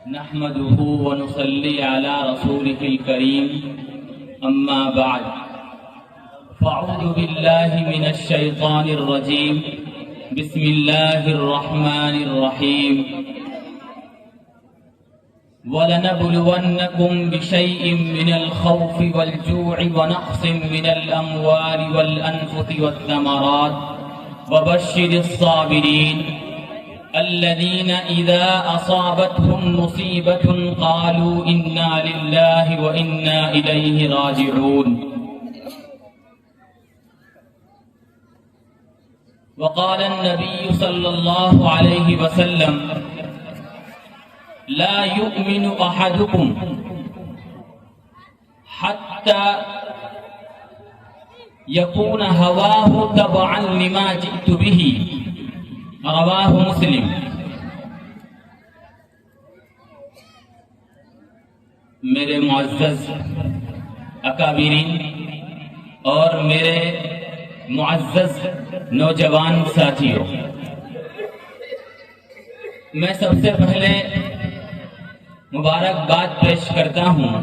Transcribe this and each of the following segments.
نحمده ونصلي على رسوله الكريم أما بعد فأعوذ بالله من الشيطان الرجيم بسم الله الرحمن الرحيم وَلَنَبْلُوَنَّكُمْ بِشَيْءٍ مِّنَ الْخَوْفِ وَالْجُوعِ وَنَقْصٍ مِّنَ الْأَمْوَالِ وَالْأَنفُسِ وَالثَّمَرَاتِ وَبَشِّرِ الصَّابِرِينَ الَّذِينَ إِذَا أَصَابَتْهُم مُّصِيبَةٌ قَالُوا إِنَّا لِلَّهِ وَإِنَّا إِلَيْهِ رَاجِعُونَ وقال النبي صلى الله عليه وسلم لا يؤمن أحدكم حتى يكون هواه تبعا لما جئت به رواه مسلم۔ میرے معزز اکابرین اور میرے معزز نوجوان ساتھیوں، میں سب سے پہلے مبارکباد پیش کرتا ہوں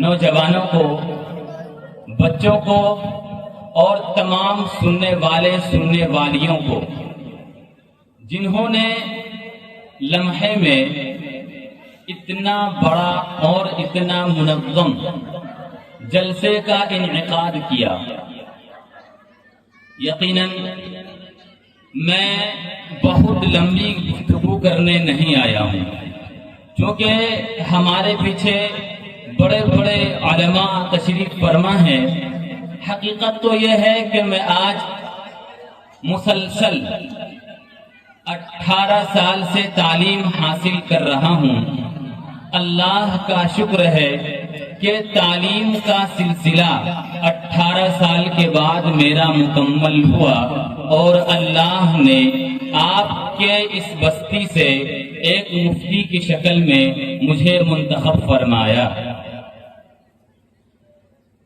نوجوانوں کو، بچوں کو اور تمام سننے والے سننے والیوں کو، جنہوں نے لمحے میں اتنا بڑا اور اتنا منظم جلسے کا انعقاد کیا۔ یقیناً میں بہت لمبی گفتگو کرنے نہیں آیا ہوں، کیونکہ ہمارے پیچھے بڑے بڑے علماء تشریف فرما ہیں۔ حقیقت تو یہ ہے کہ میں آج مسلسل 18 سال سے تعلیم حاصل کر رہا ہوں۔ اللہ کا شکر ہے کہ تعلیم کا سلسلہ 18 سال کے بعد میرا مکمل ہوا اور اللہ نے آپ کے اس بستی سے ایک مفتی کی شکل میں مجھے منتخب فرمایا۔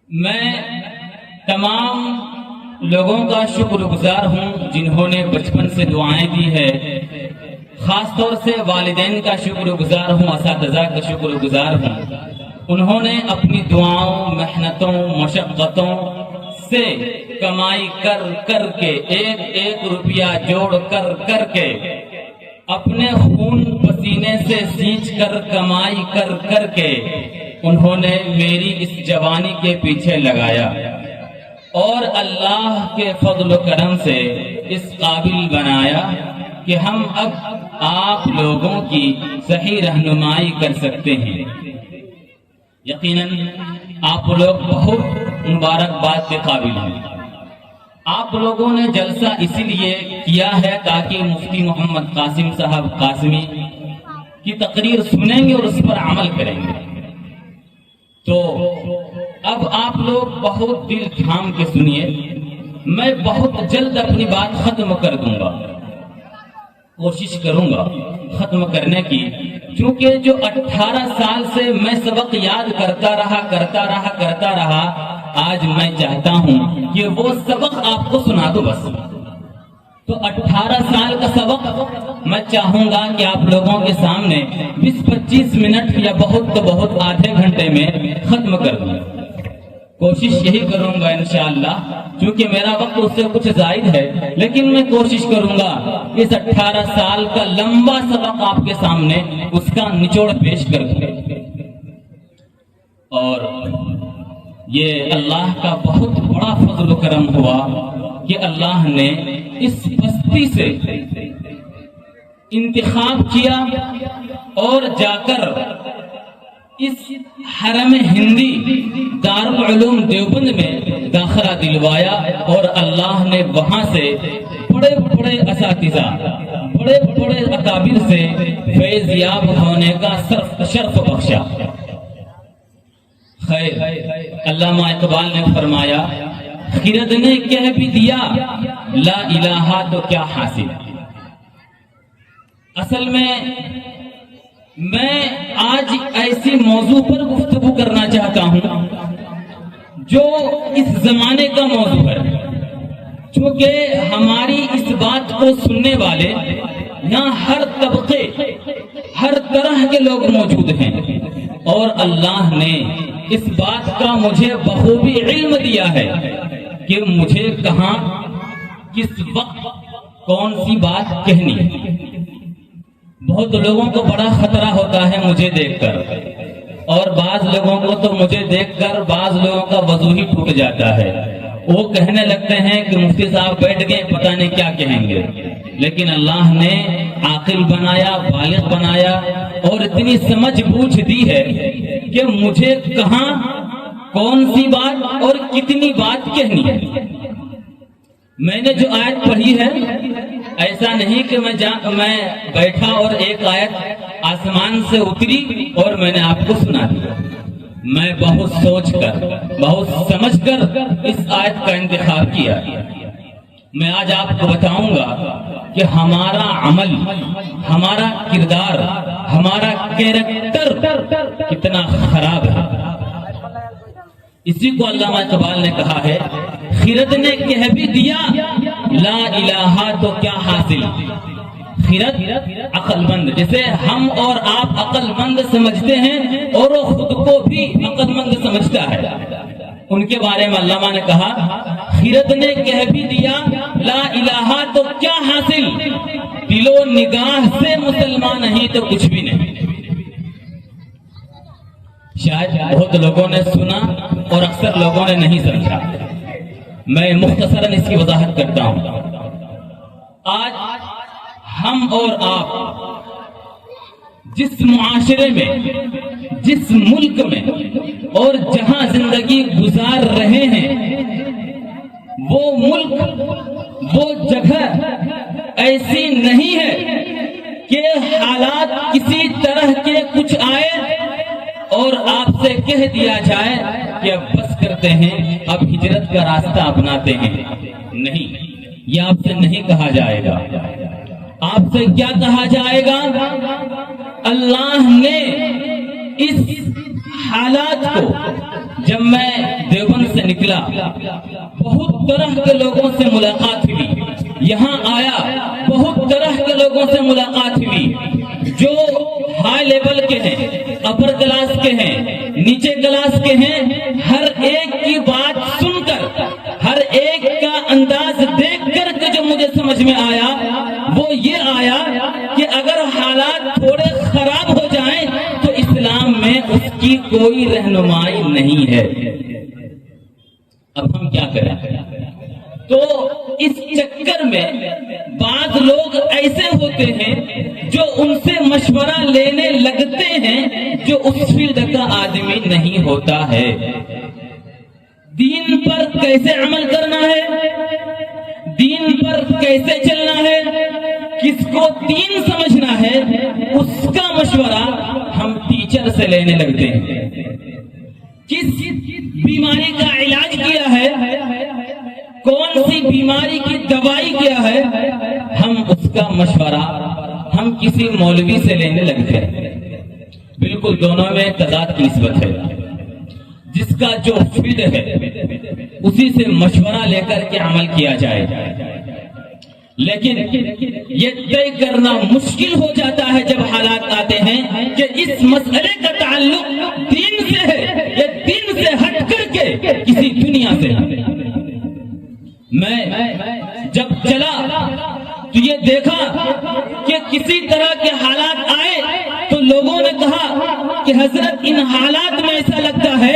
میں تمام لوگوں کا شکر گزار ہوں جنہوں نے بچپن سے دعائیں دی ہے، خاص طور سے والدین کا شکر گزار ہوں، اساتذہ کا شکر گزار ہوں۔ انہوں نے اپنی دعاؤں، محنتوں، مشقتوں سے کمائی کر کر کے ایک ایک روپیہ جوڑ کر کر کے اپنے خون پسینے سے سینچ کر کمائی کر کر کے انہوں نے میری اس جوانی کے پیچھے لگایا اور اللہ کے فضل و کرم سے اس قابل بنایا کہ ہم اب آپ لوگوں کی صحیح رہنمائی کر سکتے ہیں۔ یقیناً آپ لوگ بہت مبارکباد کے قابل ہیں۔ آپ لوگوں نے جلسہ اسی لیے کیا ہے تاکہ مفتی محمد قاسم صاحب قاسمی کی تقریر سنیں گے اور اس پر عمل کریں گے۔ تو اب آپ لوگ بہت دل تھام کے سنیے، میں بہت جلد اپنی بات ختم کر دوں گا، کوشش کروں گا ختم کرنے کی، کیونکہ جو 18 سال سے میں سبق یاد کرتا رہا، آج میں چاہتا ہوں کہ وہ سبق آپ کو سنا دو بس۔ تو 18 سال کا سبق میں چاہوں گا کہ آپ لوگوں کے سامنے 20-25 منٹ یا بہت تو بہت آدھے گھنٹے میں ختم کر دوں۔ کوشش یہی کروں گا انشاءاللہ، کیونکہ میرا وقت اس سے کچھ زائد ہے، لیکن میں کوشش کروں گا اس 18 سال کا لمبا سبق آپ کے سامنے اس کا نچوڑ پیش کر دوں۔ اور یہ اللہ کا بہت بڑا فضل و کرم ہوا کہ اللہ نے اس بستی سے انتخاب کیا اور جا کر اس حرم ہندی دارالعلوم دیوبند میں داخلہ دلوایا، اور اللہ نے وہاں سے بڑے بڑے اساتذہ، بڑے بڑے اکابر سے فیض یاب ہونے کا شرف بخشا۔ خیر، علامہ اقبال نے فرمایا، خرد نے کہہ بھی دیا لا الہ تو کیا حاصل۔ اصل میں آج ایسی موضوع پر گفتگو کرنا چاہتا ہوں جو اس زمانے کا موضوع ہے، چونکہ ہماری اس بات کو سننے والے یہاں ہر طبقے، ہر طرح کے لوگ موجود ہیں، اور اللہ نے اس بات کا مجھے بخوبی علم دیا ہے کہ مجھے کہاں کس وقت کون سی بات کہنی ہے۔ بہت لوگوں کو بڑا خطرہ ہوتا ہے مجھے دیکھ کر، اور بعض لوگوں کو تو مجھے دیکھ کر بعض لوگوں کا وضو ہی ٹوٹ جاتا ہے، وہ کہنے لگتے ہیں کہ مفتی صاحب بیٹھ گئے پتہ نہیں کیا کہیں گے، لیکن اللہ نے عاقل بنایا، بالغ بنایا، اور اتنی سمجھ بوجھ دی ہے کہ مجھے کہاں کون سی بات اور کتنی بات کہنی ہے۔ میں نے جو آیت پڑھی ہے، ایسا نہیں کہ میں بیٹھا اور ایک آیت آسمان سے اتری اور میں نے آپ کو سنا دیا۔ میں بہت سوچ کر، بہت سمجھ کر اس آیت کا انتخاب کیا۔ میں آج آپ کو بتاؤں گا کہ ہمارا عمل، ہمارا کردار، ہمارا کیریکٹر کتنا خراب ہے۔ اسی کو علامہ اقبال نے کہا ہے، خرد نے کہہ بھی دیا لا الہ تو کیا حاصل۔ خرد عقل مند، جسے ہم اور آپ عقل مند سمجھتے ہیں اور وہ خود کو بھی عقل مند سمجھتا ہے، ان کے بارے میں علامہ نے کہا خرد نے کہہ بھی دیا لا الہ تو کیا حاصل، دل و نگاہ سے مسلمان نہیں تو کچھ بھی نہیں۔ شاید بہت لوگوں نے سنا اور اکثر لوگوں نے نہیں سمجھا۔ میں مختصراً اس کی وضاحت کرتا ہوں۔ آج ہم اور آپ جس معاشرے میں، جس ملک میں اور جہاں زندگی گزار رہے ہیں، وہ ملک، وہ جگہ ایسی نہیں ہے کہ حالات کسی طرح کے کچھ آئے اور آپ سے کہہ دیا جائے کہ اب بس کرتے ہیں، اب ہجرت کا راستہ اپناتے ہیں۔ نہیں، یہ آپ سے نہیں کہا جائے گا۔ آپ سے کیا کہا جائے گا؟ اللہ نے اس حالات کو، جب میں دیوبند سے نکلا بہت طرح کے لوگوں سے ملاقات ہوئی، یہاں آیا بہت طرح کے لوگوں سے ملاقات ہوئی، جو ہائی لیول کے ہیں، اپر کلاس کے ہیں، نیچے کلاس کے ہیں۔ ہر ایک کی بات سن کر، ہر ایک کا انداز دیکھ کر کے جو مجھے سمجھ میں آیا وہ یہ آیا کہ اگر حالات تھوڑے خراب ہو جائیں تو اسلام میں اس کی کوئی رہنمائی نہیں ہے۔ اب ہم کیا کریں؟ تو اس چکر میں بعض لوگ ایسے ہوتے ہیں جو ان سے مشورہ لینے لگتے ہیں جو اس فیلڈ کا آدمی نہیں ہوتا ہے۔ دین پر کیسے عمل کرنا ہے، دین پر کیسے چلنا ہے، کس کو دین سمجھنا ہے، اس کا مشورہ ہم ٹیچر سے لینے لگتے ہیں۔ کس بیماری کا علاج کیا ہے، کون سی بیماری کی دوائی کیا ہے، ہم اس کا مشورہ ہم کسی مولوی سے لینے لگتے ہیں۔ بالکل دونوں میں تضاد کی نسبت ہے۔ جس کا جو فیلڈ ہے اسی سے مشورہ لے کر کے عمل کیا جائے، لیکن یہ طے کرنا مشکل ہو جاتا ہے جب حالات آتے ہیں کہ اس مسئلے کا تعلق دین سے ہے یا دین سے ہٹ کر کے کسی دنیا سے۔ میں جب چلا تو یہ دیکھا کہ کسی طرح کے حالات آئے تو لوگوں نے کہا کہ حضرت ان حالات میں ایسا لگتا ہے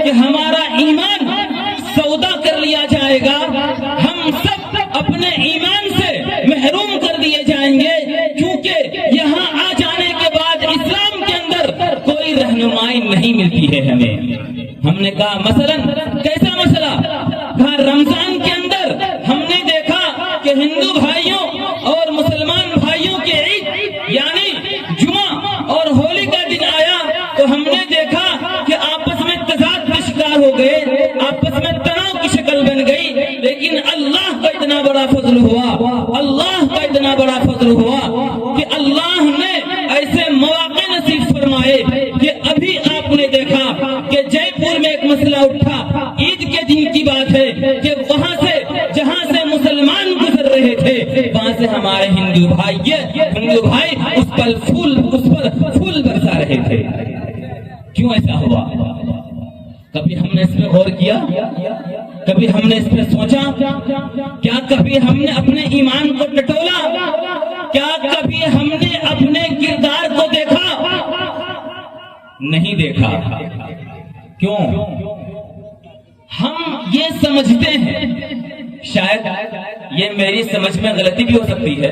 کہ ہمارا ایمان سودا کر لیا جائے گا، ہم سب اپنے ایمان سے محروم کر دیے جائیں گے، کیونکہ یہاں آ جانے کے بعد اسلام کے اندر کوئی رہنمائی نہیں ملتی ہے ہمیں۔ ہم نے کہا مثلاً کیسا مسئلہ؟ کہا رمضان کے اندر ہم نے دیکھا کہ ہندو بھائیوں اور مسلمان بھائیوں کے عید یعنی جمعہ اور ہولی کا دن آیا تو ہم نے دیکھا کہ آپس میں تضاد کا شکار ہو گئے، آپس میں تناؤ کی شکل بن گئی، لیکن اللہ کا اتنا بڑا فضل ہوا، اللہ کا اتنا بڑا فضل ہوا کہ اللہ نے ایسے مواقع نصیب فرمائے کہ ابھی آپ نے دیکھا کہ جے پور میں ایک مسئلہ اٹھا، عید کے دن کی بات ہے کہ وہاں سے جہاں سے مسلمان گزر رہے تھے وہاں سے ہمارے ہندو بھائی اس پر پھول رہے تھے، کیوں ایسا ہوا؟ کبھی ہم نے اس پہ غور کیا؟ کبھی ہم نے اس پہ سوچا؟ کیا کبھی ہم نے اپنے ایمان کو ٹٹولا؟ کیا کبھی ہم نے اپنے کردار کو دیکھا؟ نہیں دیکھا۔ کیوں؟ ہم یہ سمجھتے ہیں، شاید یہ میری سمجھ میں غلطی بھی ہو سکتی ہے،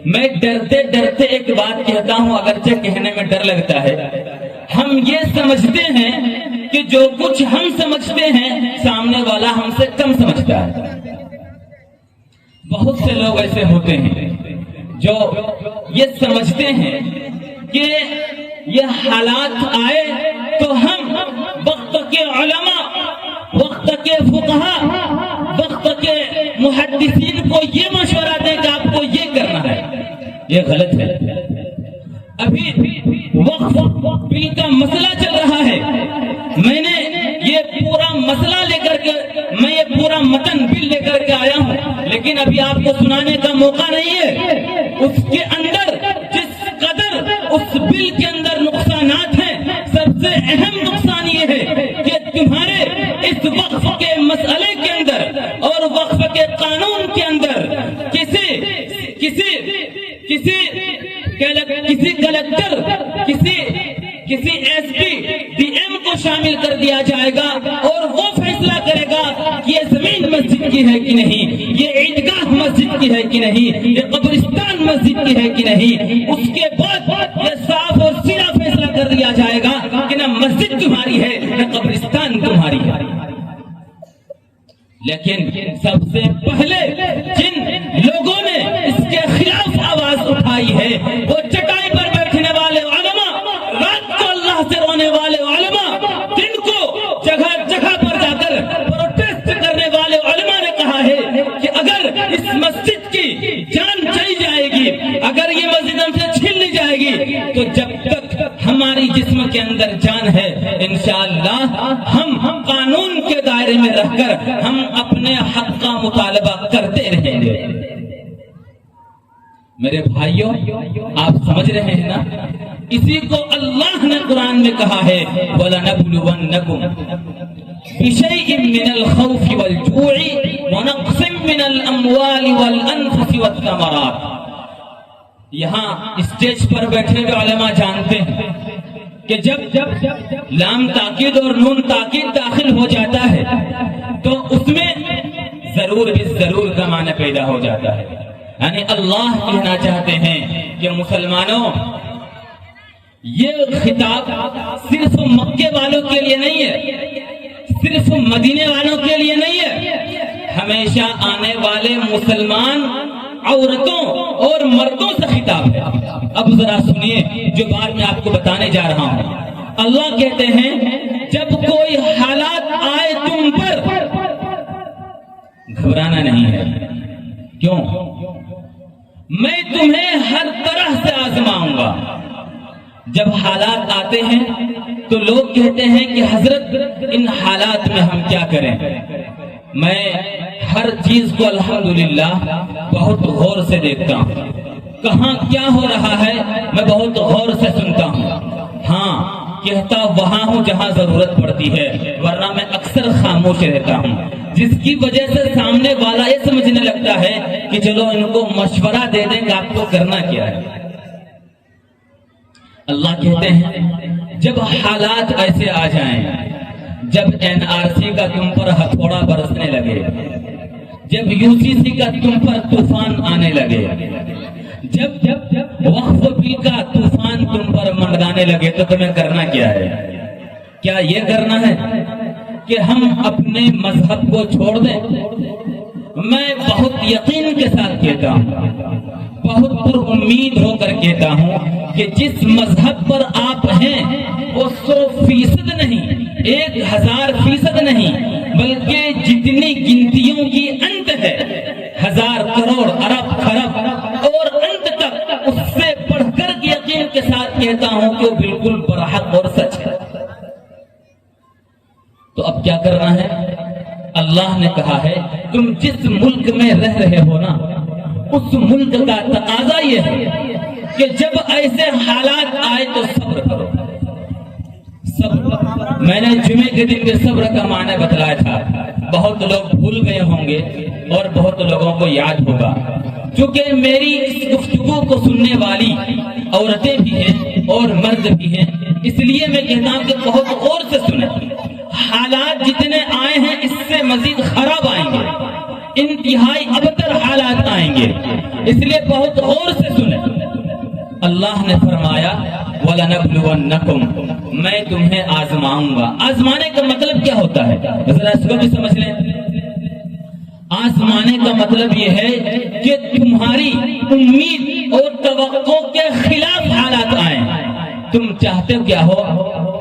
میں ڈرتے ڈرتے ایک بات کہتا ہوں، اگرچہ کہنے میں ڈر لگتا ہے، ہم یہ سمجھتے ہیں کہ جو کچھ ہم سمجھتے ہیں سامنے والا ہم سے کم سمجھتا ہے۔ بہت سے لوگ ایسے ہوتے ہیں جو یہ سمجھتے ہیں کہ یہ حالات آئے تو ہم وقت کے علماء، وقت کے فقہاء، وقت کے محدثین کو یہ مشورہ دیں کہ آپ کو یہ کرنا ہے۔ یہ غلط ہے۔ ابھی وقف بل کا مسئلہ چل رہا ہے، میں نے یہ پورا مسئلہ لے کر کے، میں یہ پورا متن بل لے کر کے آیا ہوں، لیکن ابھی آپ کو سنانے کا موقع نہیں ہے۔ اس کے اندر جس قدر اس بل کے اندر نقصانات ہیں، سب سے اہم نقصان یہ ہے کہ تمہارے اس وقف کے مسئلے کے اندر اور وقف کے قانون کے اندر کسی کلیکٹر، کسی ایس پی ڈی ایم کو شامل کر دیا جائے گا اور وہ فیصلہ کرے گا کہ یہ زمین مسجد کی ہے کہ نہیں، یہ عیدگاہ مسجد کی ہے کہ نہیں، یہ قبرستان مسجد کی ہے کہ نہیں۔ اس کے بعد یہ صاف اور سیدھا فیصلہ کر دیا جائے گا کہ نہ مسجد تمہاری ہے نہ قبرستان تمہاری ہے۔ لیکن سب سے پہلے جن لوگوں نے اس کے خلاف آواز اٹھائی ہے وہ چٹائی پر بیٹھنے والے علماء، رات کو اللہ سے رونے والے علماء، دن کو جگہ جگہ پر جا کر پروٹیسٹ کرنے والے علماء نے کہا ہے کہ اگر اس مسجد کی جان چلی جائے گی، اگر یہ مسجد ہم سے چھین لی جائے گی، تو جب تک ہماری جسم کے اندر جان ہے انشاءاللہ ہم قانون کے دائرے میں رہ کر ہم اپنے حق کا مطالبہ کرتے رہیں گے۔ میرے بھائیوں، آپ سمجھ رہے ہیں نا؟ اسی کو اللہ نے قرآن میں کہا ہے وَلَنَبْلُوَنَّكُمْ بِشَيْءٍ مِّنَ الْخَوْفِ وَالْجُوعِ وَنَقْصٍ مِّنَ الْأَمْوَالِ وَالْأَنفُسِ وَالثَّمَرَاتِ۔ یہاں اسٹیج پر بیٹھے ہوئے علماء جانتے ہیں کہ جب لام تاکید اور نون تاکید داخل ہو جاتا ہے تو اس میں ضرور بھی ضرور کا معنی پیدا ہو جاتا ہے۔ یعنی اللہ کہنا چاہتے ہیں کہ مسلمانوں، یہ خطاب صرف مکے والوں کے لیے نہیں ہے، صرف مدینے والوں کے لیے نہیں ہے، ہمیشہ آنے والے مسلمان عورتوں اور مردوں سے خطاب ہے۔ اب ذرا سنیے جو بات میں آپ کو بتانے جا رہا ہوں۔ اللہ کہتے ہیں جب کوئی حالات آئے تم پر، گھبرانا نہیں ہے۔ کیوں؟ میں تمہیں ہر طرح سے آزماؤں گا۔ جب حالات آتے ہیں تو لوگ کہتے ہیں کہ حضرت ان حالات میں ہم کیا کریں؟ میں ہر چیز کو الحمدللہ بہت غور سے دیکھتا ہوں، کہاں کیا ہو رہا ہے میں بہت غور سے سنتا ہوں۔ ہاں، کہتا وہاں ہوں جہاں ضرورت پڑتی ہے، ورنہ میں اکثر خاموش رہتا ہوں، جس کی وجہ سے سامنے والا یہ سمجھنے لگتا ہے کہ چلو ان کو مشورہ دے دیں کہ آپ کو کرنا کیا ہے۔ اللہ کہتے ہیں جب حالات ایسے آ جائیں، جب NRC کا تم پر ہتھوڑا برسنے لگے، جب UCC کا تم پر طوفان آنے لگے، جب وقف بل کا طوفان تم پر منڈانے لگے، تو تمہیں کرنا کیا ہے؟ کیا یہ کرنا ہے کہ ہم اپنے مذہب کو چھوڑ دیں؟ میں بہت یقین کے ساتھ کہتا ہوں، بہت پر امید ہو کر کہتا ہوں کہ جس مذہب پر آپ ہیں وہ 100% نہیں، 1000% نہیں، بلکہ جتنی گنتیوں کی انت ہے، 1000 کروڑ ارب خرب اور انت تک، اس سے پڑھ کر یقین کے ساتھ کہتا ہوں کہ وہ بالکل برحق اور سچ ہے۔ تو اب کیا کرنا ہے؟ اللہ نے کہا ہے تم جس ملک میں رہ رہے ہو نا، اس ملک کا تقاضا یہ ہے کہ جب ایسے حالات آئے تو صبر کرو۔ میں نے جمعے کے دن میں صبر کا معنی بتلایا تھا، بہت لوگ بھول گئے ہوں گے اور بہت لوگوں کو یاد ہوگا، کیونکہ میری اس گفتگو کو سننے والی عورتیں بھی ہیں اور مرد بھی ہیں، اس لیے میں کہتا ہوں کہ بہت غور سے سنیں۔ حالات جتنے آئے ہیں اس سے مزید خراب آئیں گے، انتہائی ابتر حالات آئیں گے، اس لیے بہت غور سے سنیں۔ اللہ نے فرمایا وَلَنَبْلُوَنَّكُمْ، میں تمہیں آزماؤں گا۔ آزمانے کا مطلب کیا ہوتا ہے ذرا اس کو بھی سمجھ لیں۔ آزمانے کا مطلب یہ ہے کہ تمہاری امید اور توقع کے خلاف حالات آئیں، تم چاہتے ہو کیا ہو،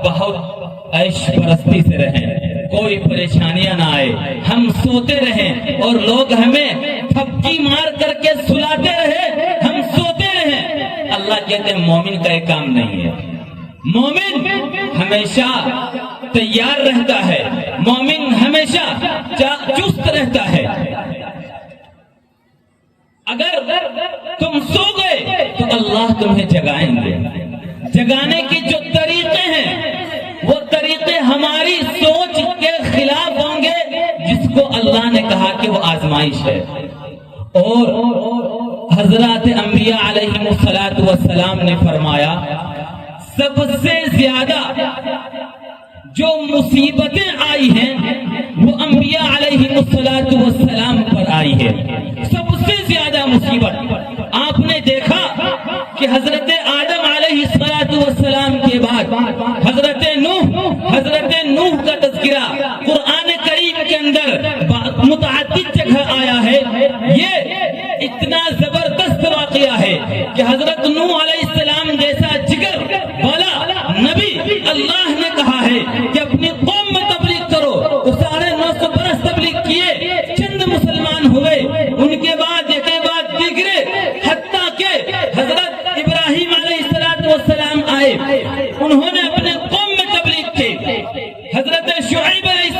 بہت عیش پرستی سے رہیں، کوئی پریشانیاں نہ آئے، ہم سوتے رہیں اور لوگ ہمیں تھپکی مار کر کے سلاتے رہے، ہم سوتے رہیں۔ اللہ کہتے ہیں مومن کا ایک کام نہیں ہے، مومن ہمیشہ تیار رہتا ہے، مومن ہمیشہ چست رہتا ہے۔ اگر تم سو گئے تو اللہ تمہیں جگائیں گے، جگانے کے جو طریقے ہیں وہ طریقے ہماری سوچ کے خلاف ہوں گے، جس کو اللہ نے کہا کہ وہ آزمائش ہے۔ اور حضرات انبیاء علیہم السلام نے فرمایا سب سے زیادہ جو مصیبتیں آئی ہیں وہ انبیاء علیہم السلام پر آئی ہے، سب سے زیادہ مصیبت۔ آپ نے دیکھا کہ حضرت آدم علیہ السلام کے بعد حضرت نوح کا تذکرہ قرآن کریم کے اندر متعدد جگہ آیا ہے۔ یہ اتنا زبردست واقعہ ہے کہ حضرت نوح علیہ السلام جیسا جگر والا نبی اللہ نے کہا ہے کہ اپنی قوم میں تبلیغ کرو، وہ 950 برس تبلیغ کیے، چند مسلمان ہوئے، ان کے بعد ایک بعد دیگرے، حتیٰ کہ حضرت ابراہیم علیہ السلام آئے، انہوں نے اپنے قوم میں تبلیغ کی۔ حضرت شعیب علیہ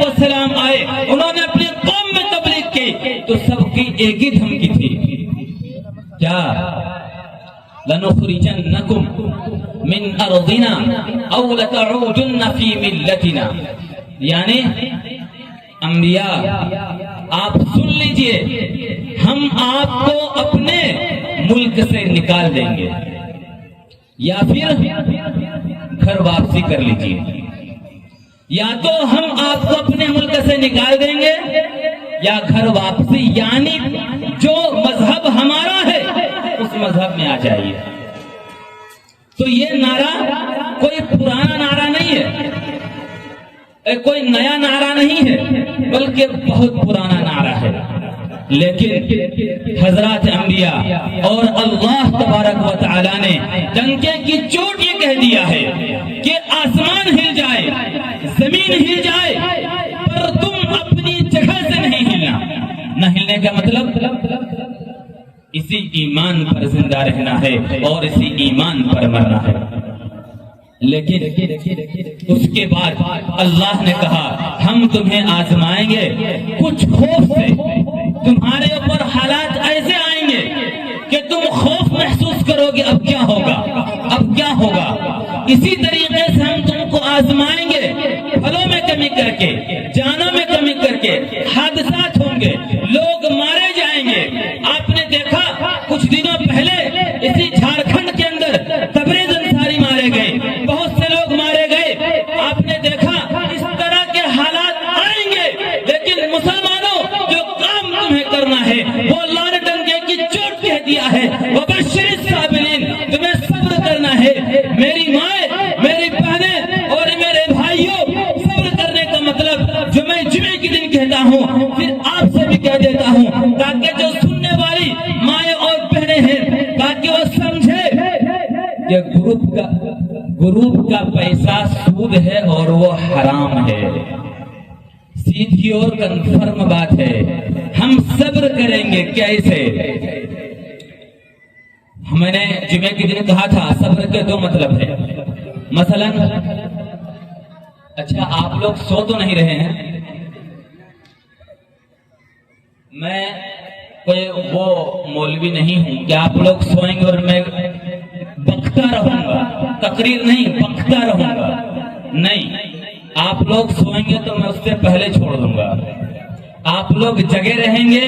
السلام آئے، انہوں نے اپنے قوم میں تبلیغ کی، تو سب کی ایک ہی دھمکی تھی، کیا لَنُخْرِجَنَّكُمْ مِنْ أَرْضِنَا أَوْ لَتَعُودُنَّ فِي مِلَّتِنَا، یعنی انبیاء آپ سن لیجئے، ہم آپ کو اپنے ملک سے نکال دیں گے یا پھر گھر واپسی کر لیجئے، یا تو ہم آپ کو اپنے ملک سے نکال دیں گے یا گھر واپسی، یعنی جو مذہب ہمارا ہے اس مذہب میں آ جائیے۔ تو یہ نعرہ کوئی پرانا نعرہ نہیں ہے، کوئی نیا نعرہ نہیں ہے، بلکہ بہت پرانا نعرہ ہے، لیکن حضرات انبیاء اور اللہ تبارک و تعالی نے ڈنکے کی چوٹ یہ کہہ دیا ہے کہ آسمان ہل جائے، زمین ہل جائے، پر تم اپنی جگہ سے نہیں ہلنا۔ نہ ہلنے کا مطلب اسی ایمان پر زندہ رہنا ہے اور اسی ایمان پر مرنا ہے۔ لیکن اس کے بعد اللہ نے کہا ہم تمہیں آزمائیں گے، کچھ خوف سے تمہارے اوپر حالات ایسے آئیں گے کہ تم خوف محسوس کرو گے، اب کیا ہوگا، اب کیا ہوگا۔ اسی طریقے سے ہم تم کو آزمائیں گے، پھلوں میں کمی کر کے، جانوں میں کمی کر کے، حادثات ہوں گے، لوگ مارے جائیں گے۔ آپ نے دیکھا کچھ دنوں پہلے اسی جھارکھنڈ کے اندر تبریز انصاری مارے گئے، بہت سے لوگ مارے گئے۔ آپ نے دیکھا اس طرح کے حالات آئیں گے، لیکن مسلمانوں جو کام تمہیں کرنا ہے وہ اللہ نے ڈنکے کی چوٹ کہہ دیا ہے، وبشر الصابرین، تمہیں صبر کرنا ہے۔ میری مائیں، میری بہنیں اور میرے بھائیوں، صبر کرنے کا مطلب جو میں جمعے کے دن کہتا ہوں پھر آپ سے بھی کہہ دیتا ہوں، تاکہ جو سننے والی مائیں اور بہنیں ہیں تاکہ وہ سمجھے کہ گروپ کا پیسہ سود ہے اور وہ حرام ہے، سیدھی اور کنفرم بات ہے۔ ہم صبر کریں گے کیسے؟ میں نے جمعے کے دن کہا تھا صبر کے دو مطلب ہے، مثلا اچھا آپ لوگ سو تو نہیں رہے ہیں، میں کوئی وہ مولوی نہیں ہوں کہ آپ لوگ سوئیں گے اور میں بکتا رہوں گا۔ تقریر نہیں بکتا رہوں گا، نہیں، آپ لوگ سوئیں گے تو میں اس سے پہلے چھوڑ دوں گا، آپ لوگ جگے رہیں گے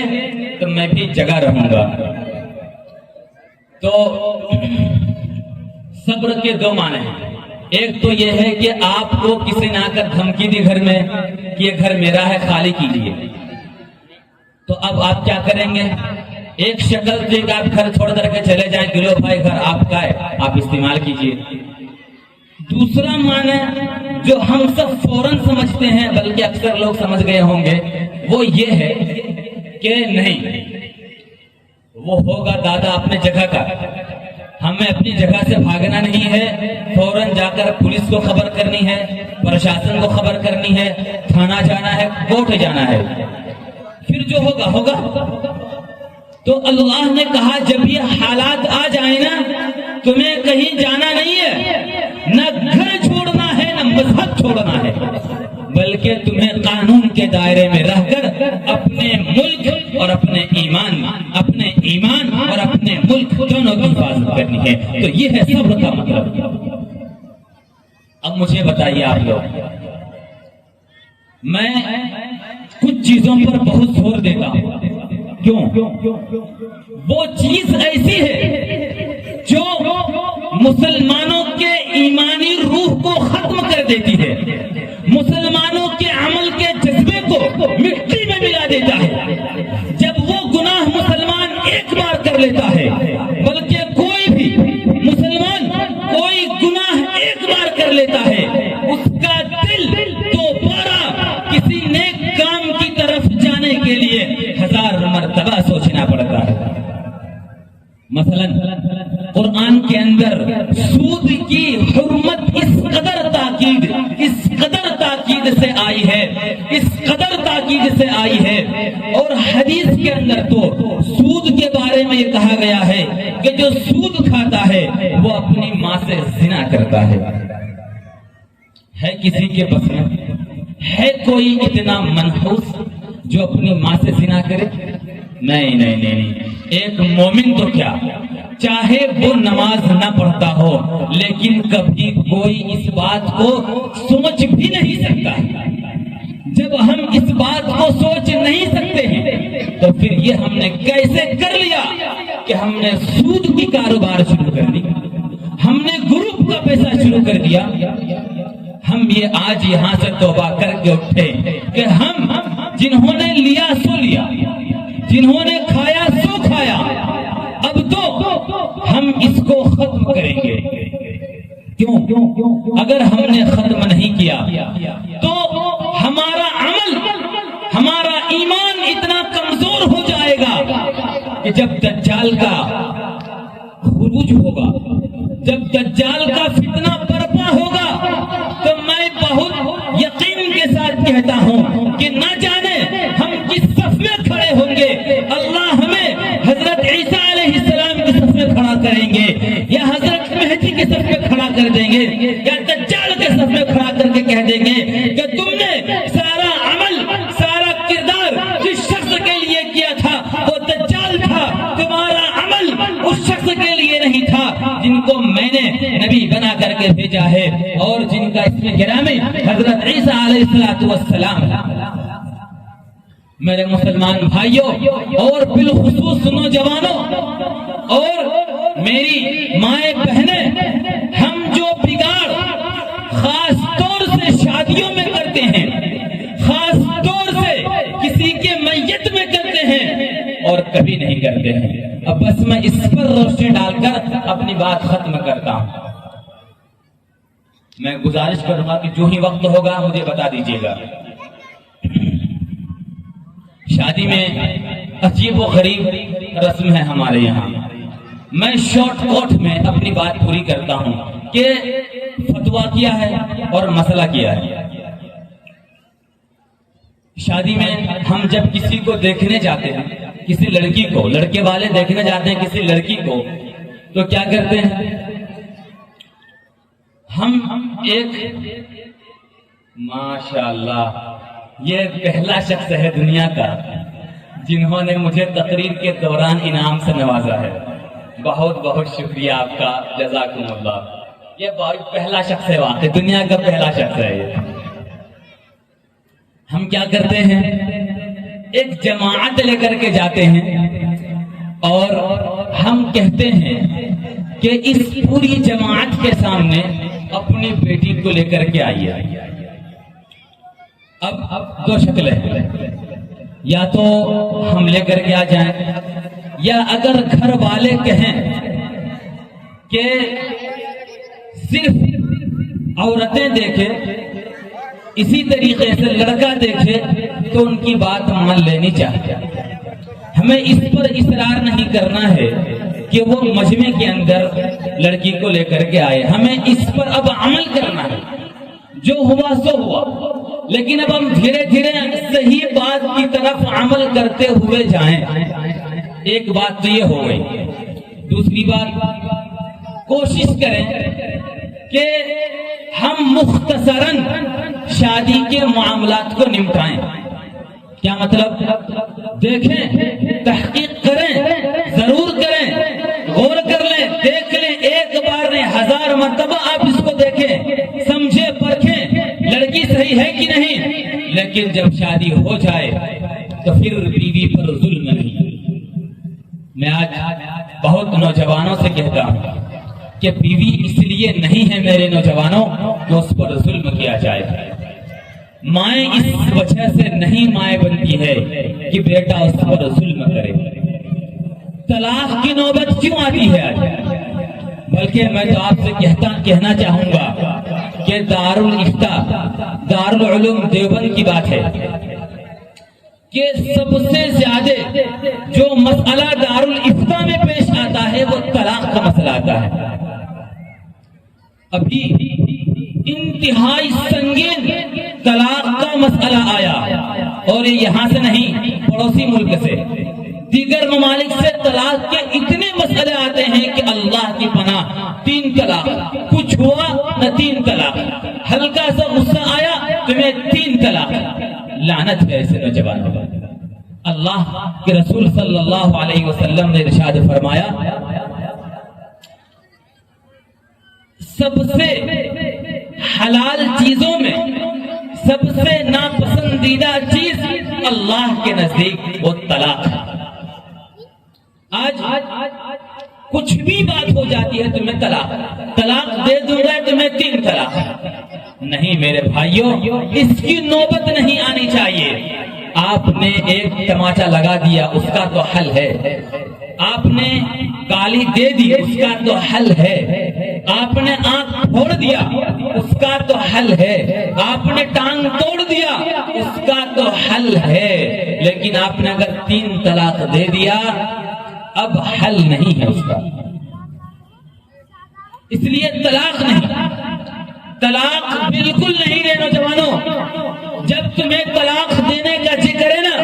تو میں بھی جگہ رہوں گا۔ تو صبر کے دو معنی ہیں، ایک تو یہ ہے کہ آپ کو کسی نے آ کر دھمکی دی گھر میں کہ یہ گھر میرا ہے خالی کیجیے، تو اب آپ کیا کریں گے؟ ایک شکل تھی کہ آپ گھر چھوڑ کر کے چلے جائیں کہ لو بھائی گھر آپ کا ہے، آپ استعمال کیجیے۔ دوسرا معنی جو ہم سب فوراً سمجھتے ہیں، بلکہ اکثر لوگ سمجھ گئے ہوں گے، وہ یہ ہے کہ نہیں، وہ ہوگا دادا اپنے جگہ کا، ہمیں اپنی جگہ سے بھاگنا نہیں ہے، فوراً جا کر پولیس کو خبر کرنی ہے، پرشاسن کو خبر کرنی ہے، تھانہ جانا ہے، کورٹ جانا ہے، پھر جو ہوگا ہوگا۔ تو اللہ نے کہا جب یہ حالات آ جائیں نا، تمہیں کہیں جانا نہیں ہے، نہ گھر چھوڑنا ہے نہ مذہب چھوڑنا ہے، بلکہ تمہیں قانون کے دائرے میں رہ کر اپنے ملک اور اپنے ایمان اور اپنے ملک دونوں کی حفاظت کرنی ہے۔ تو یہ ہے صبر کا مطلب۔ اب مجھے بتائیے آپ لوگ، میں کچھ چیزوں پر بہت زور دیتا ہوں، کیوں؟ وہ چیز ایسی ہے جو مسلمانوں کے ایمانی روح کو ختم کر دیتی ہے، مسلمانوں کے عمل کے جذبے کو مٹی میں ملا دیتا ہے۔ جب وہ گناہ مسلمان ایک بار کر لیتا ہے، بلکہ کوئی بھی مسلمان کوئی گناہ ایک بار کر لیتا ہے، اس کا دل دوبارہ کسی نیک کام کی طرف جانے کے لیے 1000 مرتبہ سوچنا پڑتا ہے۔ مثلا قرآن کے اندر سود کی حرمت اس قدر تاکید سے آئی ہے، اس قدر تاکید سے آئی ہے، اور حدیث کے اندر تو سود کے بارے میں یہ کہا گیا ہے کہ جو سود کھاتا ہے وہ اپنی ماں سے زنا کرتا ہے۔ کسی کے بس میں ہے کوئی اتنا منحوس جو اپنی ماں سے زنا کرے؟ نہیں، ایک مومن تو کیا، چاہے وہ نماز نہ پڑھتا ہو، لیکن کبھی کوئی اس بات کو سوچ بھی نہیں سکتا۔ جب ہم اس بات کو سوچ نہیں سکتے ہیں تو پھر یہ ہم نے کیسے کر لیا کہ ہم نے سود کی کاروبار شروع کر دی، ہم نے گروپ کا پیسہ شروع کر دیا۔ ہم یہ آج یہاں سے توبہ کر کے اٹھے کہ ہم جنہوں نے لیا سو لیا، جنہوں نے کھایا سو کھایا، اب تو ہم اس کو ختم کریں گے۔ کیوں؟ اگر ہم نے ختم نہیں کیا تو ہمارا عمل، ہمارا ایمان اتنا کمزور ہو جائے گا کہ جب دجال کا خروج ہوگا، جب دجال کا فتنہ برپا ہوگا، تو میں بہت یقین کے ساتھ کہتا ہوں کہ نہ جانے ہم کس صف میں کھڑے ہوں گے۔ اللہ ہمیں حضرت عیسیٰ علیہ السلام کی صف میں کھڑا کریں گے، یا حضرت مہدی کی صف میں کھڑا کر دیں گے، یا دجال کے صف میں کھڑا کر کے کہہ دیں گے کہ تم نے سارا عمل، سارا کردار جس شخص کے لیے کیا تھا وہ دجال تھا، تمہارا عمل اس شخص کے لیے نہیں تھا جن کو میں نے نبی بنا کر کے بھیجا ہے، اور جن کا اسم گرامی حضرت عیسیٰ علیہ السلام۔ میرے مسلمان بھائیوں اور بالخصوص نوجوانوں اور میری مائیں بہنیں، ہم جو بگاڑ خاص طور سے شادیوں میں کرتے ہیں، خاص طور سے کسی کے میت میں کرتے ہیں اور کبھی نہیں کرتے ہیں، اب بس میں اس پر روشنی ڈال کر اپنی بات ختم کرتا ہوں۔ میں گزارش کروں گا کہ جو ہی وقت ہوگا مجھے بتا دیجیے گا۔ شادی میں عجیب و غریب رسم ہے ہمارے یہاں، میں شارٹ کوٹ میں اپنی بات پوری کرتا ہوں کہ فتویٰ کیا ہے اور مسئلہ کیا ہے۔ شادی میں ہم جب کسی کو دیکھنے جاتے ہیں، کسی لڑکی کو، لڑکے والے دیکھنے جاتے ہیں کسی لڑکی کو، تو کیا کرتے ہیں؟ ہم ایک، ماشاءاللہ یہ پہلا شخص ہے دنیا کا جنہوں نے مجھے تقریر کے دوران انعام سے نوازا ہے، بہت بہت شکریہ آپ کا، جزاکم اللہ۔ یہ پہلا شخص ہے، واقعی دنیا کا پہلا شخص ہے یہ۔ ہم کیا کرتے ہیں، ایک جماعت لے کر کے جاتے ہیں اور ہم کہتے ہیں کہ اس پوری جماعت کے سامنے اپنی بیٹی کو لے کر کے آئیے۔ اب دو شکلیں ہیں، یا تو ہم لے کر کے آ جائیں، یا اگر گھر والے کہیں کہ صرف عورتیں دیکھے، اسی طریقے سے لڑکا دیکھے، تو ان کی بات مان لینی چاہیے۔ ہمیں اس پر اصرار نہیں کرنا ہے کہ وہ مجمع کے اندر لڑکی کو لے کر کے آئے، ہمیں اس پر اب عمل کرنا ہے۔ جو ہوا سو ہوا، لیکن اب ہم دھیرے دھیرے صحیح بات کی طرف عمل کرتے ہوئے جائیں۔ ایک بات تو یہ ہو گئی۔ دوسری بات، کوشش کریں کہ ہم مختصراً شادی کے معاملات کو نمٹائیں۔ کیا مطلب؟ دیکھیں، تحقیق کریں، ضرور کریں، غور کر لیں، دیکھ لیں، ایک بار نہیں 1000 مرتبہ آپ اس کو دیکھیں، سمجھیں، پرکھیں لڑکی صحیح ہے کہ نہیں۔ لیکن جب شادی ہو جائے تو پھر بیوی پر ظلم نہیں۔ میں آج بہت نوجوانوں سے کہتا ہوں کہ بیوی اس لیے نہیں ہے میرے نوجوانوں کہ اس پر ظلم کیا جائے۔ مائیں اس وجہ سے نہیں مائیں بنتی ہے کہ بیٹا اس پر ظلم کرے۔ طلاق کی نوبت کیوں آتی ہے آج؟ بلکہ میں تو آپ سے کہنا چاہوں گا کہ دارالفتاء، دارالعلوم دیوبند کی بات ہے کہ سب سے زیادہ جو مسئلہ دارالفتاء میں پیش آتا ہے وہ طلاق کا مسئلہ آتا ہے۔ ابھی انتہائی سنگین طلاق کا مسئلہ آیا، اور یہ یہاں سے نہیں، پڑوسی ملک سے، دیگر ممالک سے طلاق کے اتنے مسئلے آتے ہیں کہ اللہ کی پناہ، 3 طلاق، کچھ ہوا نہ 3 طلاق، ہلکا سا غصہ آیا تمہیں 3 طلاق۔ لعنت ہے ایسے نوجوانوں پر۔ اللہ کے رسول صلی اللہ علیہ وسلم نے ارشاد فرمایا، سب سے حلال چیزوں میں سب سے ناپسندیدہ چیز اللہ کے نزدیک وہ طلاق ہے۔ آج کچھ بھی بات ہو جاتی ہے تمہیں طلاق دے دوں گا تمہیں 3 طلاق۔ نہیں میرے بھائیوں، اس کی نوبت نہیں آنی چاہیے۔ آپ نے ایک تماچا لگا دیا، اس کا تو حل ہے۔ آپ نے گالی دے دی، اس کا تو حل ہے۔ آپ نے آنکھ پھوڑ دیا، اس کا تو حل ہے۔ آپ نے ٹانگ توڑ دیا، اس کا تو حل ہے۔ لیکن آپ نے اگر 3 طلاق دے دیا، اب حل نہیں ہے اس کا۔ اس لیے طلاق نہیں، طلاق بالکل نہیں دے نوجوانوں۔ جب تمہیں طلاق دینے کا ذکر ہے نا،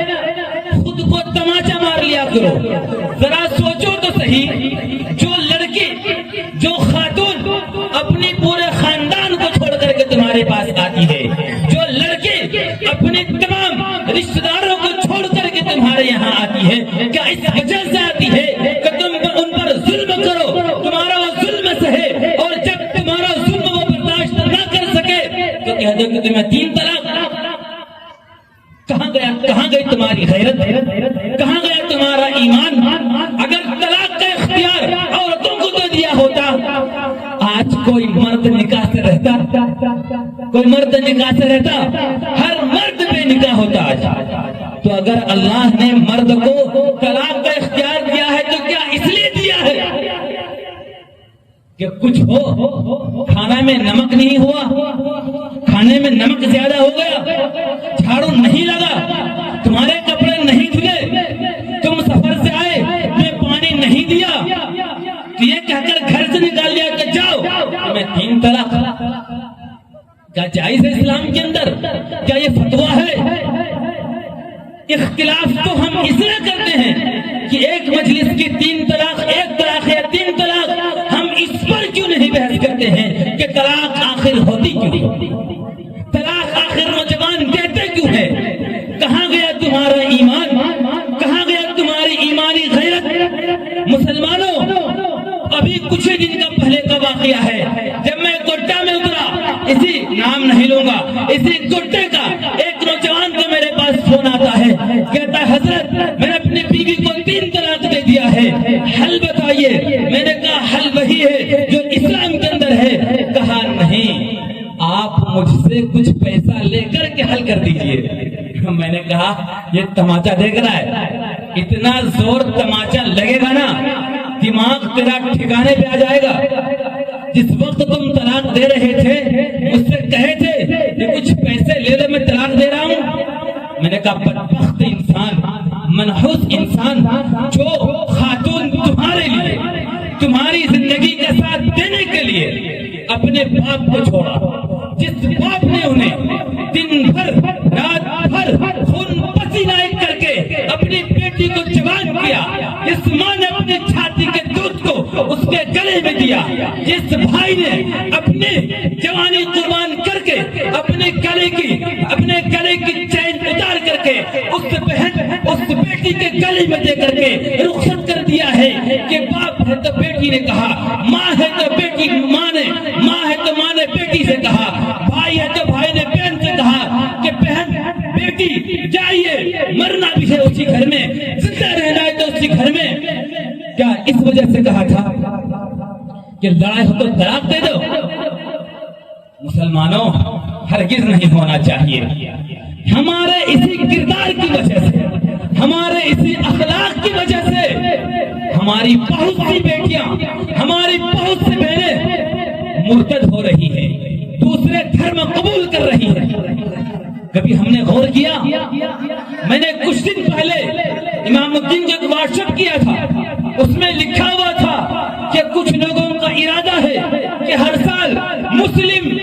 خود کو تماچا مار لیا کرو۔ ذرا سوچو تو صحیح، جو لڑکی، جو خاتون اپنی پورے خاندان کو چھوڑ کر کے تمہارے پاس آتی ہے، جو لڑکی اپنے تمام رشتہ داروں کو چھوڑ کر کے تمہارے یہاں آتی ہے، کیا اس وجہ سے آتی ہے کہ تم ان پر ظلم کرو، تمہارا وہ ظلم سہے، اور جب تمہارا ظلم وہ برداشت نہ کر سکے تو کہہ دو کہ تمہیں 3 طلاق۔ کہاں گئی تمہاری غیرت؟ کہاں گیا تمہارا ایمان؟ اگر طلاق کا اختیار عورتوں کو دے دیا ہوتا، آج کوئی مرد نکاح سے رہتا؟ کوئی مرد نکاح سے رہتا؟ ہر مرد بے نکاح ہوتا آج۔ تو اگر اللہ نے مرد کو طلاق کا اختیار دیا ہے تو کیا اس لیے دیا ہے کہ کچھ ہو، کھانا میں نمک نہیں ہوا، کھانے میں نمک زیادہ ہو گیا، جھاڑو نہیں لگا، تمہارے کپڑے نہیں دھلے، تم سفر سے آئے، تمہیں پانی نہیں دیا، تو یہ کہہ کر گھر سے نکال دیا کہ جاؤ تمہیں 3 طلاق۔ کیا جائز ہے اسلام کے اندر؟ کیا یہ فتویٰ ہے؟ اختلاف تو ہم اس لیے کرتے ہیں کہ ایک مجلس کی 3 طلاق، 1 طلاق یا 3 طلاق، ہم اس پر کیوں نہیں بحث کرتے ہیں کہ طلاق آخر ہوتی کیوں نہیں؟ طلاق آخر نوجوان دیتے کیوں ہے؟ کہاں گیا تمہارا ایمان؟ کہاں گیا تمہاری ایمانی غیرت؟ مسلمانوں، ابھی کچھ ہی دن کا پہلے کا واقعہ ہے، جب میں اسی نام نہیں لوں گا، اسی گڈے کا ایک نوجوان کا میرے پاس فون آتا ہے، کہتا ہے حضرت میں نے اپنی بیوی کو 3 طلاق دے دیا ہے، حل بتائیے۔ میں نے کہا حل وہی ہے جو اسلام کے اندر ہے۔ کہا نہیں، آپ مجھ سے کچھ پیسہ لے کر کے حل کر دیجئے۔ میں نے کہا یہ تماچا دیکھ رہا ہے، اتنا زور تماچا لگے گا نا دماغ تیرا ٹھکانے پہ آ جائے گا۔ جس وقت تم طلاق دے رہے تھے مجھ سے کہے تھے کہ کچھ پیسے لے لے میں طلاق دے رہا ہوں۔ میں نے کہا بدبخت انسان، منحوس انسان، جو خاتون تمہارے لیے تمہاری زندگی کا ساتھ دینے کے لیے اپنے باپ کو چھوڑا، جس باپ نے انہیں دن بھر رات بھر خون پسینہ ایک کر کے اپنی بیٹی کو جوان کیا، اس ماں نے اپنی چھاتی کے دودھ کو اس کے گلے میں دیا، جس بھائی نے اپنی جوانی قربان کر کے اپنے گلے کی چین اتار کر کے اس بیٹی کے گلے میں دے کر کے رخصت کر دیا ہے کہ باپ ہے تو بیٹی نے کہا، ماں ہے تو بیٹی ماں ہے تو ماں نے بیٹی سے کہا، بھائی ہے تو بھائی نے بہن سے کہا کہ بہن بیٹی جائیے، مرنا بھی ہے اسی گھر میں، زندہ رہنا ہے تو اسی گھر میں۔ کیا اس وجہ سے کہا تھا کہ لڑائی ہو تو طلاق دے دو؟ مسلمانوں ہرگز نہیں ہونا چاہیے۔ ہمارے اسی کردار کی وجہ سے، ہمارے اسی اخلاق کی وجہ سے ہماری بہت سی بیٹیاں، ہماری بہت سی بہنیں مرتد ہو رہی ہیں، دوسرے دھرم قبول کر رہی ہیں۔ کبھی ہم نے غور کیا؟ میں نے کچھ دن پہلے امام الدین کو واٹس ایپ کیا تھا، اس میں لکھا ہوا تھا کہ کچھ لوگوں کا ارادہ ہے کہ ہر سال مسلم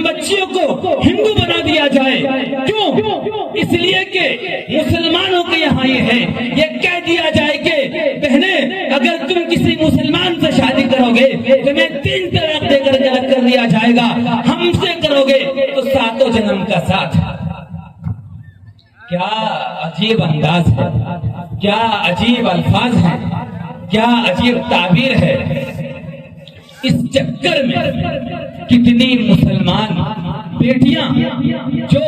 بچیوں کو ہندو بنا دیا جائے۔ کیوں؟ اس لیے کہ مسلمانوں کے یہاں یہ ہے، یہ کہہ دیا جائے کہ بہنیں اگر تم کسی مسلمان سے شادی کرو گے تمہیں 3 طلاق دے کر الگ کر دیا جائے گا، ہم سے کرو گے تو 7 جنم کا ساتھ۔ کیا عجیب انداز ہے، کیا عجیب الفاظ ہیں، کیا عجیب تعبیر ہے۔ اس چکر میں کتنی مسلمان بیٹیاں جو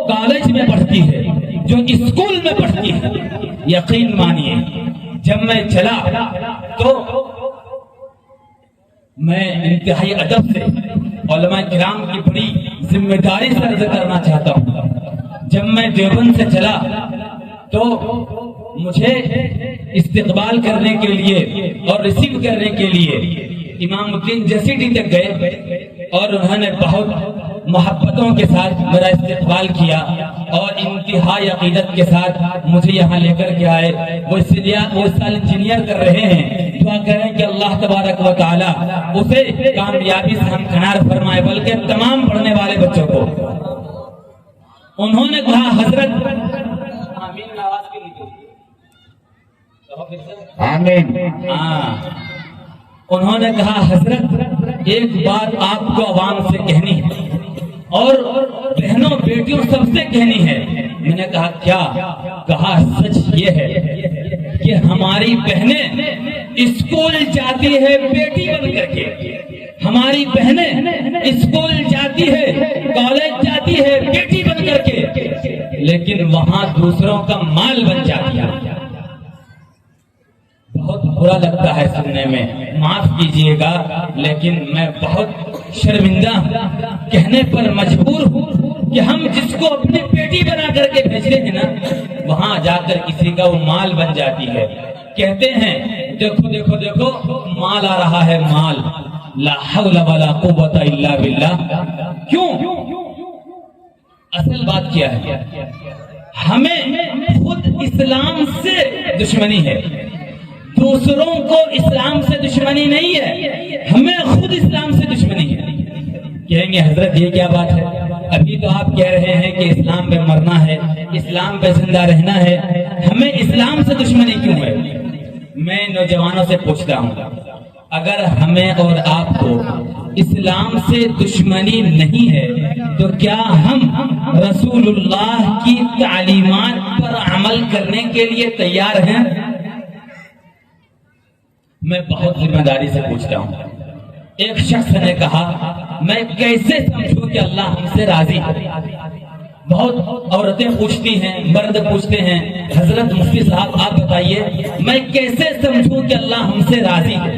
کالج میں پڑھتی ہے، جو اسکول میں پڑھتی ہے، یقین مانیے جب میں چلا تو میں انتہائی ادب سے علماء کرام کی بڑی ذمہ داری سے عرض کرنا چاہتا ہوں۔ جب میں دیوبند سے چلا تو مجھے استقبال کرنے کے لیے اور ریسیو کرنے کے لیے امام الدین جسیٹی تک گئے اور انہوں نے بہت محبتوں کے ساتھ میرا استقبال کیا اور انتہائی عقیدت کے ساتھ مجھے یہاں لے کر کے آئے۔ وہ اس سال انجینئر کر رہے ہیں، دعا کریں کہ اللہ تبارک و تعالی اسے کامیابی سے ہمکنار فرمائے، بلکہ تمام پڑھنے والے بچوں کو۔ انہوں نے کہا حضرت آمین آواز کے لیے آمین، انہوں نے کہا حضرت ایک بات آپ کو عوام سے کہنی ہے اور بہنوں بیٹیوں سب سے کہنی ہے۔ میں نے کہا کیا؟ کہا سچ یہ ہے کہ ہماری بہنیں اسکول جاتی ہے بیٹی بن کر کے، ہماری بہنیں اسکول جاتی ہے، کالج جاتی ہے بیٹی بن کر کے، لیکن وہاں دوسروں کا مال بن جاتی ہے۔ بہت برا لگتا ہے سننے میں، معاف کیجئے گا، لیکن میں بہت شرمندہ کہنے پر مجبور ہوں کہ ہم جس کو اپنی بیٹی بنا کر کے بھیجتے ہیں نا، وہاں جا کر کسی کا وہ مال بن جاتی ہے۔ کہتے ہیں دیکھو دیکھو دیکھو مال آ رہا ہے، مال، لا حول ولا قوت الا باللہ۔ کیوں؟ اصل بات کیا ہے؟ ہمیں خود اسلام سے دشمنی ہے، دوسروں کو اسلام سے دشمنی نہیں ہے، ہمیں خود اسلام سے دشمنی ہے۔ کہیں گے حضرت یہ کیا بات ہے؟ ابھی تو آپ کہہ رہے ہیں کہ اسلام پہ مرنا ہے، اسلام پہ زندہ رہنا ہے، ہمیں اسلام سے دشمنی کیوں ہے؟ میں نوجوانوں سے پوچھتا ہوں، اگر ہمیں اور آپ کو اسلام سے دشمنی نہیں ہے تو کیا ہم رسول اللہ کی تعلیمات پر عمل کرنے کے لیے تیار ہیں؟ میں بہت ذمہ داری سے پوچھتا ہوں، ایک شخص نے کہا میں کیسے سمجھوں کہ اللہ ہم سے راضی ہے؟ بہت عورتیں پوچھتی ہیں، مرد پوچھتے ہیں، حضرت مفتی صاحب آپ بتائیے میں کیسے سمجھوں کہ اللہ ہم سے راضی ہے؟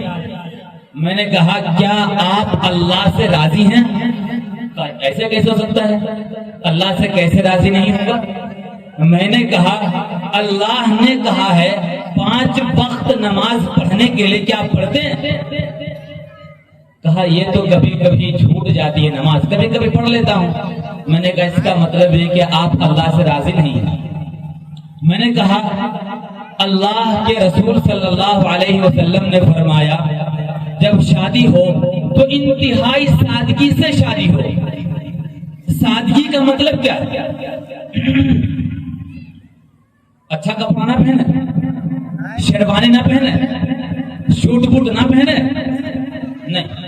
میں نے کہا کیا آپ اللہ سے راضی ہیں؟ ایسے کیسے ہو سکتا ہے؟ اللہ سے کیسے راضی نہیں ہوگا؟ میں نے کہا اللہ نے کہا ہے 5 وقت نماز پڑھنے کے لیے، کیا آپ پڑھتے ہیں؟ کہا یہ تو کبھی کبھی چھوٹ جاتی ہے نماز، کبھی کبھی پڑھ لیتا ہوں۔ میں نے کہا اس کا مطلب ہے کہ آپ اللہ سے راضی نہیں ہیں۔ میں نے کہا اللہ کے رسول صلی اللہ علیہ وسلم نے فرمایا جب شادی ہو تو انتہائی سادگی سے شادی ہو۔ سادگی کا مطلب کیا ہے؟ اچھا کپڑا نہ پہنے، شیروانی نہ پہنے، سوٹ بوٹ نہ پہنے، نہیں۔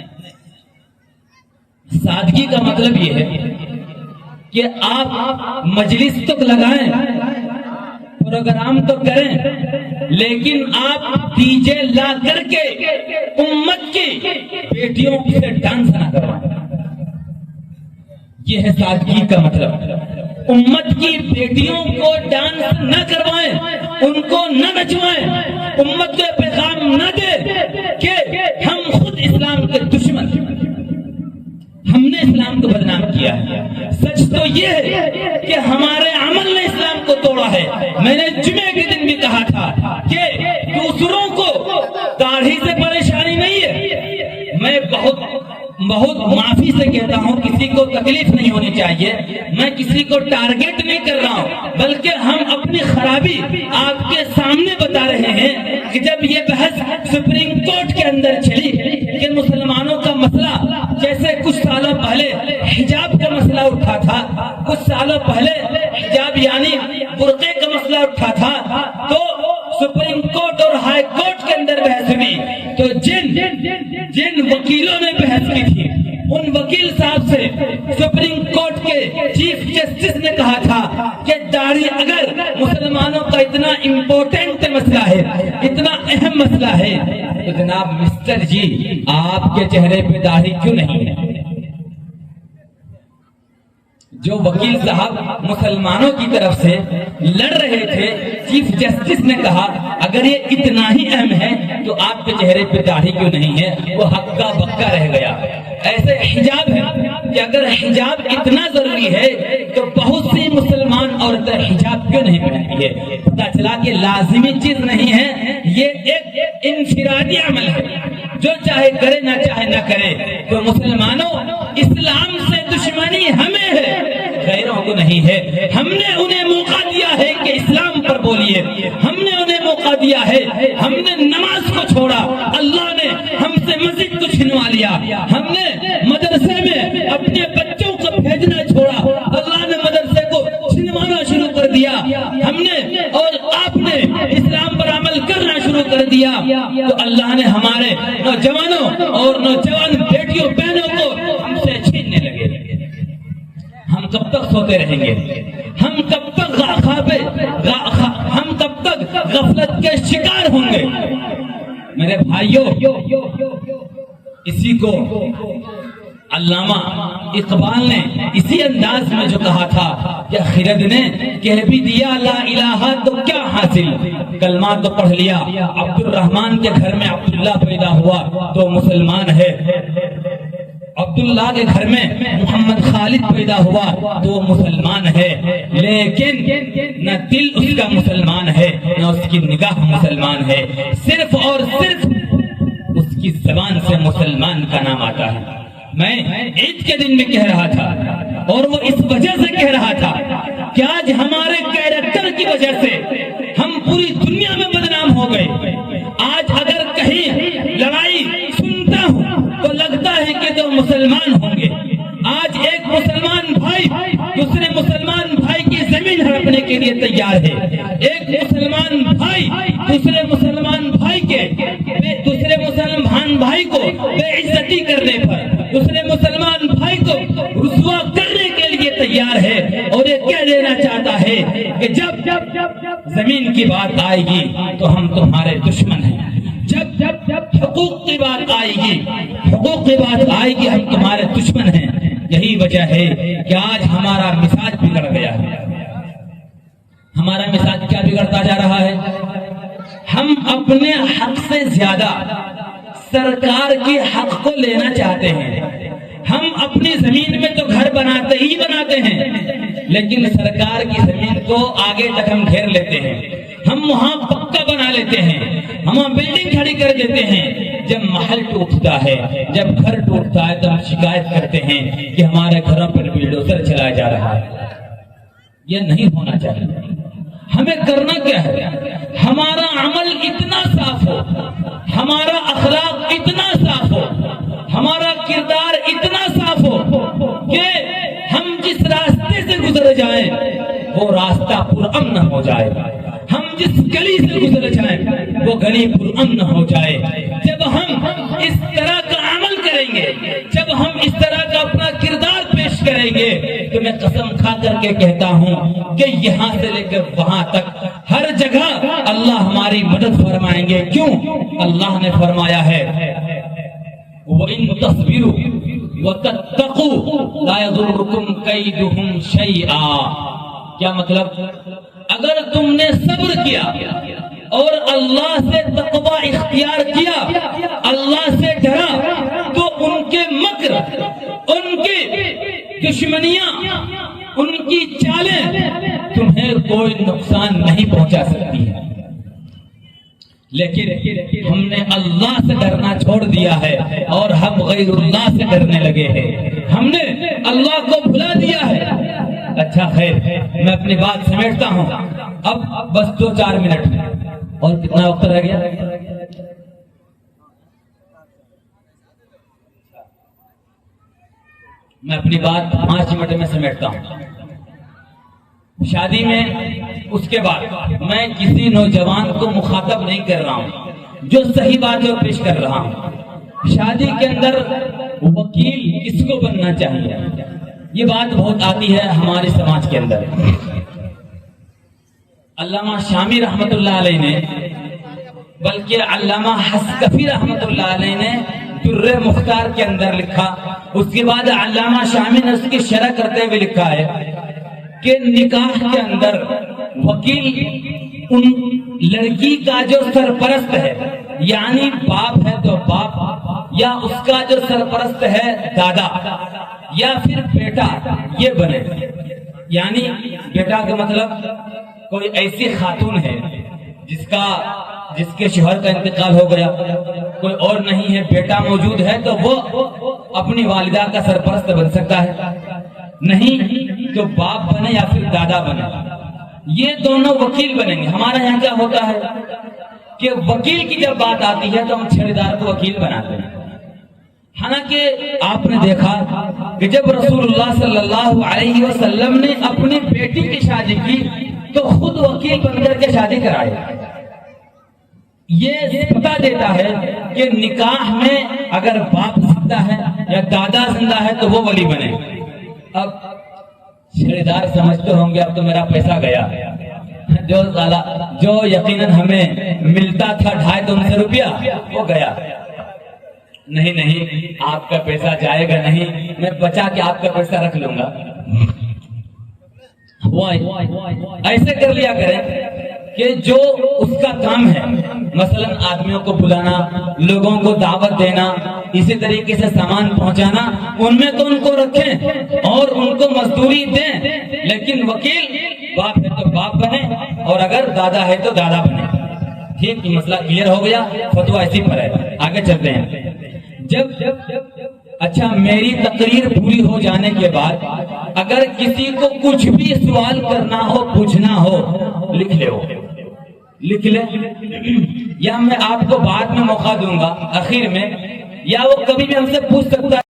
سادگی کا مطلب یہ ہے کہ آپ مجلس تو لگائیں، پروگرام تو کریں، لیکن آپ ڈی جے لا کر کے امت کی بیٹیوں سے ڈانس نہ کروائیں۔ یہ ہے سادگی کا مطلب۔ امت کی بیٹیوں کو ڈانس نہ کروائیں، ان کو نہ نچوائیں، امت کو پیغام نہ دے کہ ہم خود اسلام کے دشمن، ہم نے اسلام کو بدنام کیا ہے۔ سچ تو یہ ہے کہ ہمارے عمل نے اسلام کو توڑا ہے۔ میں نے جمعے کے دن بھی کہا تھا کہ دوسروں کو داڑھی سے پریشانی نہیں ہے، میں بہت معافی سے کہتا ہوں، کسی کو تکلیف نہیں ہونی چاہیے، میں کسی کو ٹارگٹ نہیں کر رہا ہوں، بلکہ ہم اپنی خرابی آپ کے سامنے بتا رہے ہیں کہ جب یہ بحث سپریم کورٹ کے اندر چلی کہ مسلمانوں کا مسئلہ، جیسے کچھ سالوں پہلے حجاب کا مسئلہ اٹھا تھا، کچھ سالوں پہلے حجاب یعنی برقعے کا مسئلہ اٹھا تھا، تو سپریم کورٹ اور ہائی کورٹ کے اندر بحث ہوئی، تو جن وکیلوں نے بحث کی تھی ان وکیل صاحب سے سپریم کورٹ کے چیف جسٹس نے کہا تھا کہ داڑھی اگر مسلمانوں کا اتنا امپورٹنٹ مسئلہ ہے، اتنا اہم مسئلہ ہے، تو جناب مسٹر جی آپ کے چہرے پہ داڑھی کیوں نہیں ہے؟ جو وکیل صاحب مسلمانوں کی طرف سے لڑ رہے تھے، چیف جسٹس نے کہا اگر یہ اتنا ہی اہم ہے تو آپ کے چہرے پہ داڑھی کیوں نہیں ہے؟ وہ ہکا بکا رہ گیا۔ ایسے حجاب ہے کہ اگر حجاب اتنا ضروری ہے تو بہت سی مسلمان عورتیں حجاب کیوں نہیں پہنتی ہے؟ پتہ چلا کہ لازمی چیز نہیں ہے، یہ ایک انفرادی عمل ہے، جو چاہے کرے نہ چاہے نہ کرے۔ تو مسلمانوں، اسلام سے دشمنی ہمیں ہے، غیروں کو نہیں ہے۔ ہم نے انہیں موقع دیا ہے کہ اسلام پر بولیے، ہم نے انہیں موقع دیا ہے، ہم نے نماز کو چھوڑا، اللہ نے ہم سے مسجد کو چھنوا لیا، ہم نے مدرسے میں اپنے بچوں کو بھیجنا چھوڑا، اللہ نے مدرسے کو چھنوانا شروع کر دیا، ہم نے اور آپ نے اسلام پر عمل کرنا شروع کر دیا، تو اللہ نے ہمارے نوجوانوں اور نوجوان بیٹیوں بہنوں کو ہم سے چھیننے لگے۔ ہم کب تک سوتے رہیں گے؟ ہم کب تک ہم کب تک غفلت کے شکار ہوں گے؟ میرے بھائیوں، اسی کو علامہ اقبال نے اسی انداز میں جو کہا تھا کہ خرد نے کہہ بھی دیا لا الہ تو کیا حاصل، کلمہ تو پڑھ لیا، عبد الرحمن کے گھر میں عبداللہ پیدا ہوا تو مسلمان ہے، عبداللہ کے گھر میں محمد خالد پیدا ہوا تو مسلمان ہے، لیکن نہ دل اس کا مسلمان ہے نہ اس کی نگاہ مسلمان ہے، صرف اور صرف اس کی زبان سے مسلمان کا نام آتا ہے۔ میں عید کے دن میں کہہ رہا تھا، اور وہ اس وجہ سے کہہ رہا تھا کہ آج ہمارے کیریکٹر کی وجہ سے ہم پوری دنیا میں بدنام ہو گئے۔ آج اگر کہیں لڑائی سنتا ہوں تو لگتا ہے کہ تو مسلمان ہوں گے۔ آج ایک مسلمان بھائی دوسرے مسلمان بھائی کی زمین ہڑپنے کے لیے تیار ہے، ایک مسلمان بھائی دوسرے مسلمان بھائی کے دوسرے مسلمان بھائی کو بے عزتی کرنے پر دوسرے مسلمان بھائی کو رسوا کرنے کے لیے تیار ہے، اور یہ کہہ دینا چاہتا ہے کہ جب زمین کی بات آئے گی تو ہم تمہارے دشمن ہیں، جب حقوق کی بات آئے گی، حقوق کی بات آئے گی، ہم تمہارے دشمن ہیں۔ یہی وجہ ہے کہ آج ہمارا مزاج بگڑ گیا ہے۔ ہمارا مزاج کیا بگڑتا جا رہا ہے؟ ہم اپنے حق سے زیادہ سرکار کے حق کو لینا چاہتے ہیں۔ ہم اپنی زمین میں تو گھر بناتے ہی بناتے ہیں، لیکن سرکار کی زمین کو آگے تک ہم گھیر لیتے ہیں، ہم وہاں پکا بنا لیتے ہیں، ہم وہاں بلڈنگ کھڑی کر دیتے ہیں۔ جب محل ٹوٹتا ہے، جب گھر ٹوٹتا ہے تو ہم شکایت کرتے ہیں کہ ہمارے گھروں پر بلڈوزر چلایا جا رہا ہے۔ یہ نہیں ہونا چاہیے۔ ہمیں کرنا کیا ہے؟ ہمارا عمل اتنا صاف ہو، ہمارا اخلاق اتنا صاف ہو، ہمارا کردار اتنا صاف ہو کہ ہم جس راستے سے گزر جائیں وہ راستہ پرامن ہو جائے، ہم جس گلی سے گزر جائیں وہ گلی پرامن ہو جائے۔ جب ہم اس طرح کا عمل کریں گے، جب ہم اس طرح کا اپنا کردار پیش کریں گے، تو میں قسم کھا کر کے کہتا ہوں کہ یہاں سے لے کر وہاں تک ہر جگہ اللہ ہماری مدد فرمائیں گے۔ کیوں؟ اللہ نے فرمایا ہے وَإِن تَصْبِرُوا وَتَتَّقُوا لَا يَضُرُّكُمْ كَيْدُهُمْ شَيْئًا۔ کیا مطلب؟ اگر تم نے صبر کیا اور اللہ سے تقوی اختیار کیا، اللہ سے ڈرا، تو ان کے مکر، ان کی دشمنیاں، ان کی چالیں تمہیں کوئی نقصان نہیں پہنچا سکتی ہے۔ لیکن ہم نے اللہ سے ڈرنا چھوڑ دیا ہے اور ہم غیر اللہ سے ڈرنے لگے ہیں، ہم نے اللہ کو بھلا دیا ہے۔ اچھا خیر، میں اپنی بات سمیٹتا ہوں، اب بس 2-4 منٹ اور کتنا وقت رہ گیا؟ میں اپنی بات 5 منٹ میں سمیٹتا ہوں۔ شادی میں اس کے بعد میں کسی نوجوان کو مخاطب نہیں کر رہا ہوں، جو صحیح بات ہے پیش کر رہا ہوں۔ شادی کے اندر وکیل کس کو بننا چاہیے؟ یہ بات بہت آتی ہے ہمارے سماج کے اندر۔ علامہ شامی رحمت اللہ علیہ نے، بلکہ علامہ حسکفی رحمت اللہ علیہ نے در مختار کے اندر لکھا، اس کے بعد علامہ شامی نے اس کی شرح کرتے ہوئے لکھا ہے کہ نکاح کے اندر وکیل ان لڑکی کا جو سرپرست ہے، یعنی باپ ہے تو باپ، یا اس کا جو سرپرست ہے دادا، یا پھر بیٹا، یہ بنے۔ یعنی بیٹا کا مطلب کوئی ایسی خاتون ہے جس کے شوہر کا انتقال ہو گیا، کوئی اور نہیں ہے، بیٹا موجود ہے تو وہ اپنی والدہ کا سرپرست بن سکتا ہے، نہیں تو باپ بنے یا پھر دادا بنے، یہ دونوں وکیل بنیں گے۔ ہمارے یہاں کیا ہوتا ہے کہ وکیل کی جب بات آتی ہے تو ہم چھڑیدار کو وکیل بناتے ہیں۔ حالانکہ آپ نے دیکھا کہ جب رسول اللہ صلی اللہ علیہ وسلم نے اپنی بیٹی کی شادی کی تو خود وکیل بن کر کے شادی کرائی۔ یہ پتہ دیتا ہے کہ نکاح میں اگر باپ زندہ ہے یا دادا زندہ ہے تو وہ ولی بنے۔ اب چھڑیدار سمجھتے ہوں گے اب تو میرا پیسہ گیا، جو یقیناً ہمیں ملتا تھا 250 روپیہ وہ گیا۔ نہیں، آپ کا پیسہ جائے گا نہیں، میں بچا کے آپ کا پیسہ رکھ لوں گا۔ ایسے کر لیا کریں کہ جو اس کا کام ہے، مثلا آدمیوں کو بلانا، لوگوں کو دعوت دینا، اسی طریقے سے سامان پہنچانا، ان میں تو ان کو رکھیں اور ان کو مزدوری دیں، لیکن وکیل باپ ہے تو باپ بنے اور اگر دادا ہے تو دادا بنے۔ ٹھیک، مسئلہ کلیئر ہو گیا، فتویٰ اسی پر ہے۔ آگے چلتے ہیں۔ اچھا، میری تقریر پوری ہو جانے کے بعد اگر کسی کو کچھ بھی سوال کرنا ہو، پوچھنا ہو، لکھ لے، یا میں آپ کو بعد میں موقع دوں گا آخر میں، یا وہ کبھی بھی ہم سے پوچھ سکتا ہے۔